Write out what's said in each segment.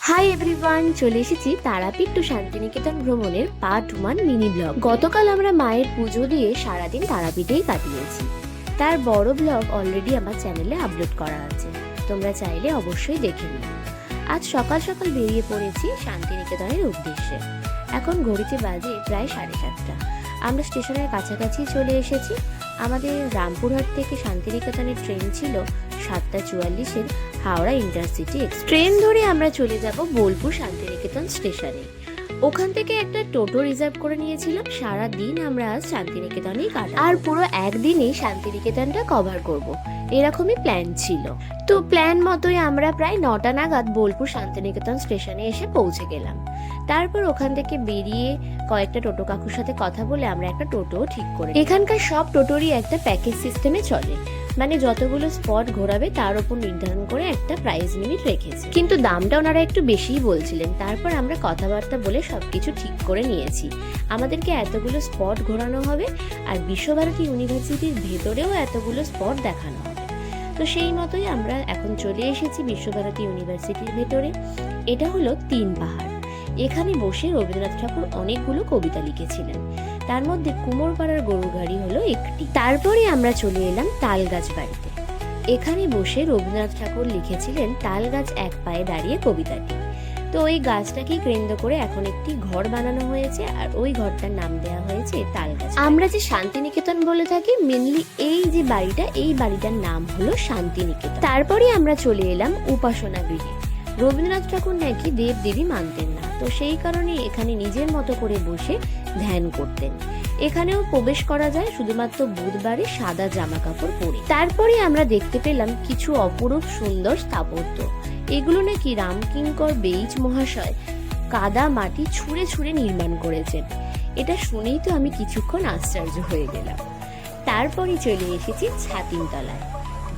Hi everyone, চলে এসেছি Tarapith two Santiniketan ভ্রমণের পার্ট 1 মিনি ব্লগ। গতকাল আমরা মায়ের পুজো দিয়ে সারাদিন তারাপীঠেই কাটিয়েছি। তার বড় ব্লগ অলরেডি আমার চ্যানেলে আপলোড করা আছে, তোমরা চাইলে অবশ্যই দেখে নিও। আজ সকাল সকাল বেরিয়ে পড়েছি শান্তিনিকেতনের উদ্দেশ্যে। এখন ঘড়িতে বাজে প্রায় 7:30। আমরা স্টেশনের কাছাকাছি চলে এসেছি। আমাদের রামপুরহাট থেকে শান্তিনিকেতনের ট্রেন ছিল 7:44-এর হাওড়া ইন্টারসিটি এক্সপ্রেস। ট্রেন ধরে আমরা চলে যাব বোলপুর শান্তিনিকেতন স্টেশনে। ওখান থেকে একটা টোটো রিজার্ভ করে নিয়েছিলাম। সারা দিন আমরা আজ শান্তিনিকেতনেই কাটাবো আর পুরো একদিনেই শান্তিনিকেতনটা কভার করব, এরকমই প্ল্যান ছিল। তো প্ল্যান মতোই আমরা প্রায় 9টা নাগাদ বোলপুর শান্তিনিকেতন স্টেশনে এসে পৌঁছে গেলাম। তারপর ওখান থেকে বেরিয়ে কয়েকটা টোটো কাকুর সাথে কথা বলে আমরা একটা টোটো ঠিক করে। এখানকার সব টোটোরই একটা প্যাকেজ সিস্টেমে চলে, মানে যতগুলো স্পট ঘোরাবে তার উপর নির্ধারণ করে একটা প্রাইস লিমিট রেখেছে, কিন্তু দামটা ওনারা একটু বেশিই বলছিলেন। তারপর আমরা কথাবার্তা বলে সবকিছু ঠিক করে নিয়েছি। আমাদেরকে এতগুলো স্পট ঘোরানো হবে আর বিশ্বভারতী ইউনিভার্সিটির ভেতরেও এতগুলো স্পট দেখানো হবে। তো সেই মতোই আমরা এখন চলে এসেছি বিশ্বভারতী ইউনিভার্সিটির ভেতরে। এটা হলো 3 পাহাড়। এখানে বসে রবীন্দ্রনাথ ঠাকুর অনেকগুলো কবিতা লিখেছিলেন, তার মধ্যে কুমোরপাড়ার গরুর গাড়ি হলো একটি। তারপরে আমরা চলে এলাম তালগাছ বাড়িতে। এখানে বসে রবীন্দ্রনাথ ঠাকুর লিখেছিলেন তাল গাছ এক পায়ে দাঁড়িয়ে কবিতাটি। তো ওই গাছটাকেই কেন্দ্র করে এখন একটি ঘর বানানো হয়েছে, আর ওই ঘরটার নাম দেওয়া হয়েছে তাল গাছ। আমরা যে শান্তিনিকেতন বলে থাকি, মেনলি এই যে বাড়িটা, এই বাড়িটার নাম হলো শান্তিনিকেতন। তারপরে আমরা চলে এলাম উপাসনা গৃহে। রবীন্দ্রনাথ ঠাকুর নাকি দেব দেবী মানতেন না, তো সেই কারণে এখানে নিজের মতো করে বসে ধ্যান করতেন। এখানেও প্রবেশ করা যায় শুধুমাত্র বুধবারে সাদা জামা কাপড় পরে। তারপরে আমরা দেখতে পেলাম কিছু অপরূপ সুন্দর স্থাপত্য। এগুলো নাকি রামকিঙ্কর বেইজ মহাশয় কাদা মাটি ছুঁড়ে ছুঁড়ে নির্মাণ করেছেন। এটা শুনেই তো আমি কিছুক্ষণ আশ্চর্য হয়ে গেলাম। তারপরে চলে এসেছি ছাতিমতলায়,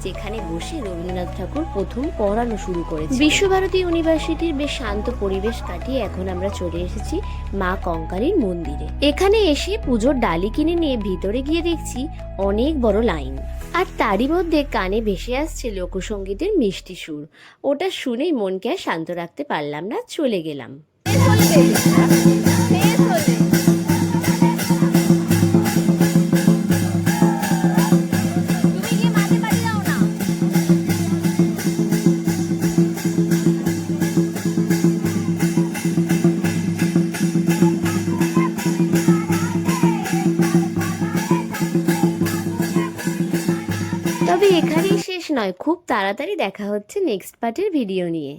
যেখানে বসে রবীন্দ্রনাথ ঠাকুর প্রথম পড়ানো শুরু করেছে। বিশ্বভারতী ইউনিভার্সিটির বেশ শান্ত পরিবেশ কাটিয়ে এখন আমরা চলে এসেছি মা কঙ্কালীর মন্দিরে। এখানে এসে পুজোর ডালি কিনে নিয়ে ভিতরে গিয়ে দেখছি অনেক বড় লাইন, আর তারই মধ্যে কানে ভেসে আসছে লোকসঙ্গীতের মিষ্টি সুর। ওটা শুনেই মনকে আর শান্ত রাখতে পারলাম না, চলে গেলাম। তবে এখানেই শেষ নয়, খুব তাড়াতাড়ি দেখা হচ্ছে নেক্সট পার্টের ভিডিও নিয়ে।